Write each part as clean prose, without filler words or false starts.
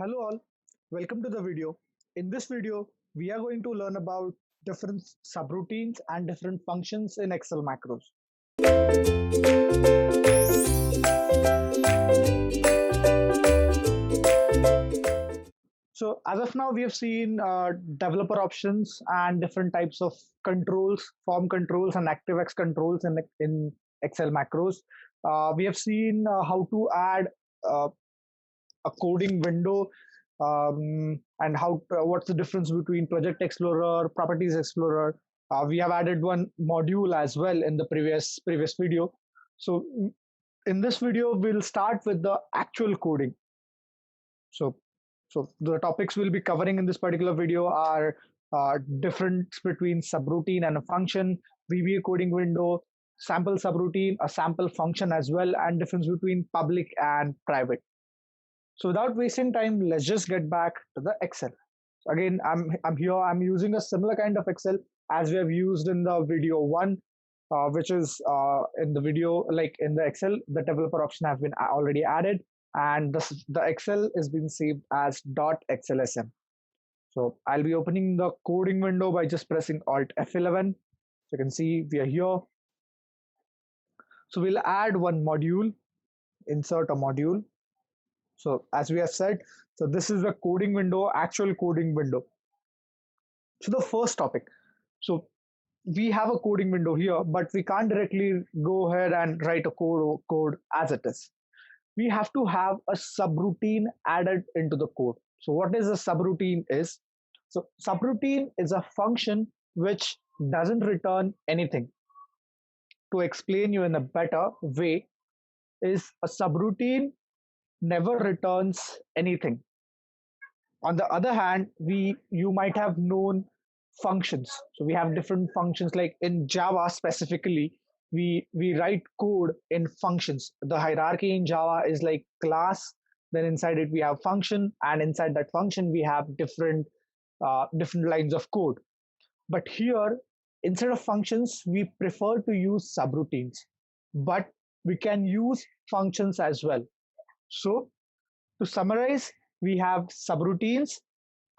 Hello all, welcome to the video. In this video, we are going to learn about different subroutines and different functions in Excel macros. So as of now, we have seen developer options and different types of controls, form controls and ActiveX controls in Excel macros. We have seen how to add uh, a coding window, and what's the difference between project explorer, properties explorer. We have added one module as well in the previous video. So in this video we'll start with the actual coding. So so the topics we'll be covering in this particular video are difference between subroutine and a function, VBA coding window, sample subroutine, a sample function as well, and difference between public and private. So without wasting time, let's just get back to the Excel. So again, I'm here. I'm using a similar kind of Excel as we have used in the video one, which is in the video, like in the Excel, the developer option have been already added, and the Excel is being saved as .xlsm. So I'll be opening the coding window by just pressing Alt F11. So you can see we are here. So we'll add one module, insert a module. So as we have said, so this is the coding window, actual coding window. So the first topic. So we have a coding window here, but we can't directly go ahead and write a code as it is. We have to have a subroutine added into the code. So what is a subroutine is? So subroutine is a function which doesn't return anything. To explain you in a better way, is a subroutine never returns anything. On the other hand, we you might have known functions. So we have different functions, like in Java specifically, we write code in functions. The hierarchy in Java is like class, then inside it we have function, and inside that function we have different lines of code. But here, instead of functions, we prefer to use subroutines, but we can use functions as well. So to summarize, we have subroutines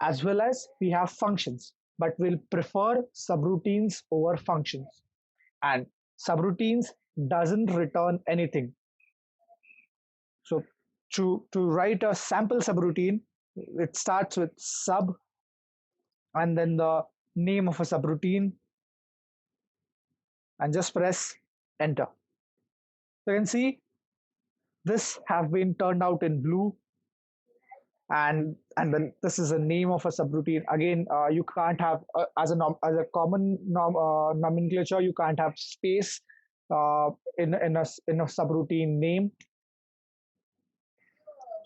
as well as we have functions, but we'll prefer subroutines over functions. And subroutines doesn't return anything. So to write a sample subroutine, it starts with sub and then the name of a subroutine, and just press enter. So you can see this have been turned out in blue, and then this is a name of a subroutine. Again, you can't have as a common nomenclature, you can't have space in a subroutine name.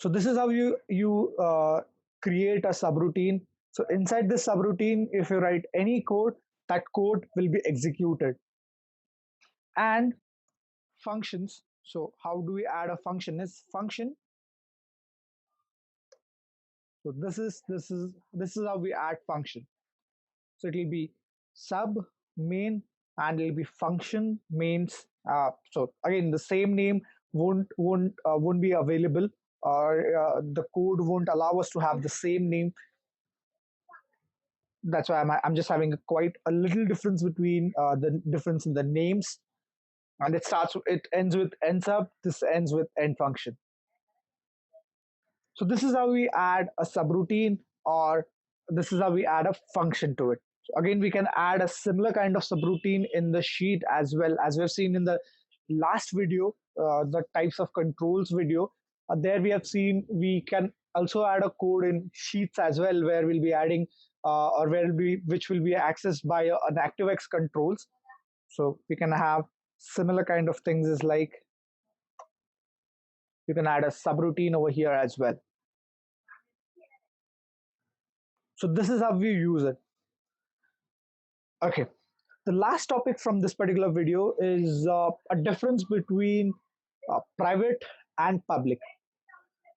So this is how you create a subroutine. So inside this subroutine, if you write any code, that code will be executed. And functions. So how do we add a function? Is function. So this is how we add function. So it will be sub main and it will be function mains. So again, the same name won't be available, or the code won't allow us to have the same name. That's why I'm just having quite a little difference between the difference in the names. And it ends with ends up. This ends with end function. So this is how we add a subroutine, or this is how we add a function to it. So again, we can add a similar kind of subroutine in the sheet as well, as we've seen in the last video, the types of controls video. There we have seen we can also add a code in sheets as well, where we'll be adding or where will be which will be accessed by an ActiveX controls. So we can have similar kind of things as like you can add a subroutine over here as well. So this is how we use it. Okay. The last topic from this particular video is a difference between private and public.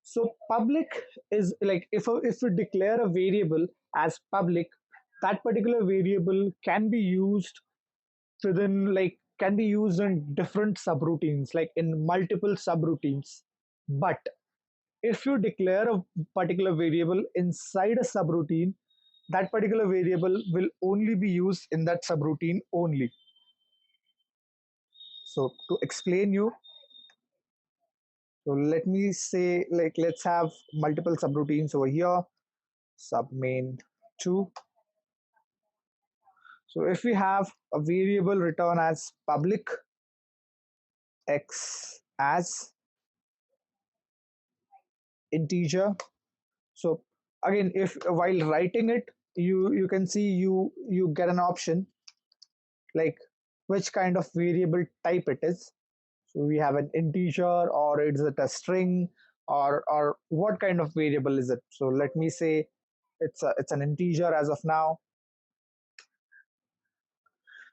So public is like if we declare a variable as public, that particular variable can be used within like can be used in different subroutines, like in multiple subroutines. But if you declare a particular variable inside a subroutine, that particular variable will only be used in that subroutine only. So to explain you, so let me say, like, let's have multiple subroutines over here. Submain 2. So if we have a variable return as public, x as integer. So again, if while writing it, you can see you get an option like which kind of variable type it is. So we have an integer, or is it a string, or what kind of variable is it? So let me say it's an integer as of now.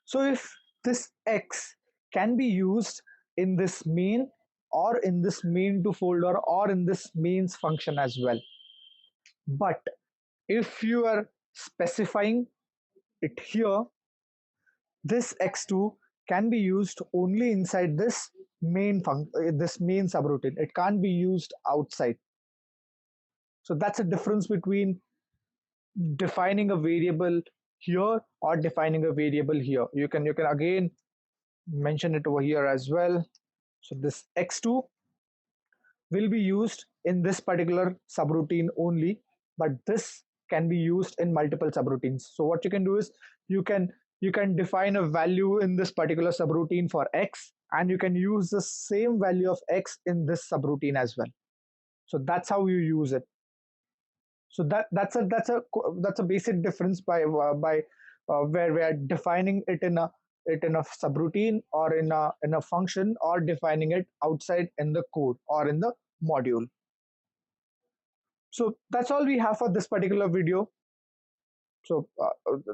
So if this x can be used in this main, or in this main to folder, or in this mains function as well. But if you are specifying it here, this x2 can be used only inside this this main subroutine. It can't be used outside. So that's a difference between defining a variable here or defining a variable here. You can again mention it over here as well. So this x2 will be used in this particular subroutine only, but this can be used in multiple subroutines. So what you can do is you can you can define a value in this particular subroutine for x, and you can use the same value of x in this subroutine as well. So that's how you use it. So that's a basic difference by where we are defining it in a subroutine, or in a function, or defining it outside in the code or in the module. So that's all we have for this particular video. So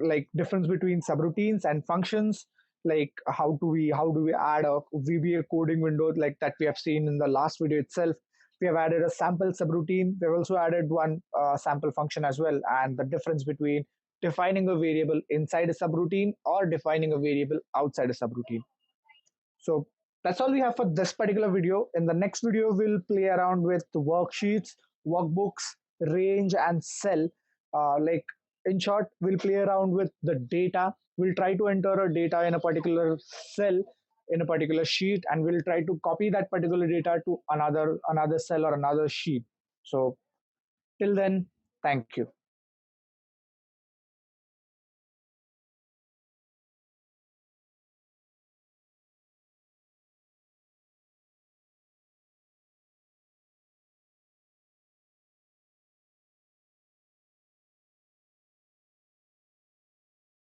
like difference between subroutines and functions, like how do we add a VBA coding window like that we have seen in the last video itself. We have added a sample subroutine. We've also added one sample function as well, and the difference between defining a variable inside a subroutine or defining a variable outside a subroutine. So that's all we have for this particular video. In the next video, we'll play around with worksheets, workbooks, range, and cell. Like in short, we'll play around with the data. We'll try to enter a data in a particular cell, in a particular sheet, and we'll try to copy that particular data to another cell or another sheet. So till then, thank you.